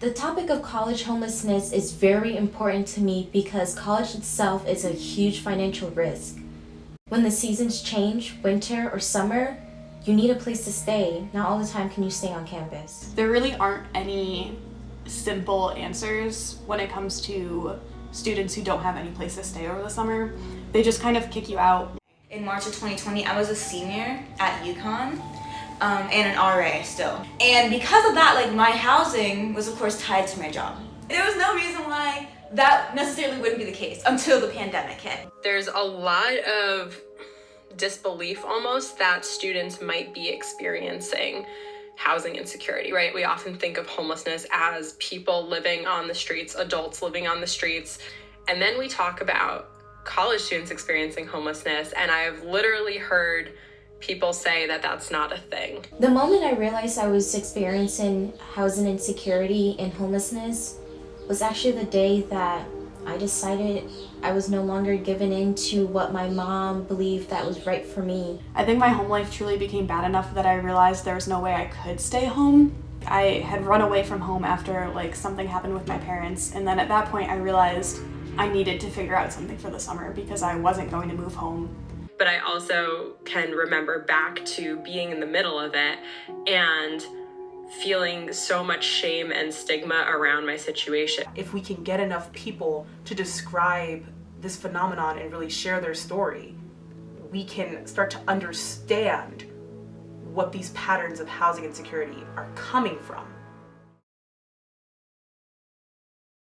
The topic of college homelessness is very important to me because college itself is a huge financial risk. When the seasons change, winter or summer, you need a place to stay. Not all the time can you stay on campus. There really aren't any simple answers when it comes to students who don't have any place to stay over the summer. They just kind of kick you out. In March of 2020, I was a senior at UConn and an RA still. And because of that, like, my housing was of course tied to my job. There was no reason why that necessarily wouldn't be the case until the pandemic hit. There's a lot of disbelief almost that students might be experiencing housing insecurity, right? We often think of homelessness as people living on the streets, adults living on the streets. And then we talk about college students experiencing homelessness, and I've literally heard people say that that's not a thing. The moment I realized I was experiencing housing insecurity and homelessness was actually the day that I decided I was no longer giving in to what my mom believed that was right for me. I think my home life truly became bad enough that I realized there was no way I could stay home. I had run away from home after something happened with my parents, and then at that point I realized I needed to figure out something for the summer because I wasn't going to move home. But I also can remember back to being in the middle of it and feeling so much shame and stigma around my situation. If we can get enough people to describe this phenomenon and really share their story, we can start to understand what these patterns of housing insecurity are coming from.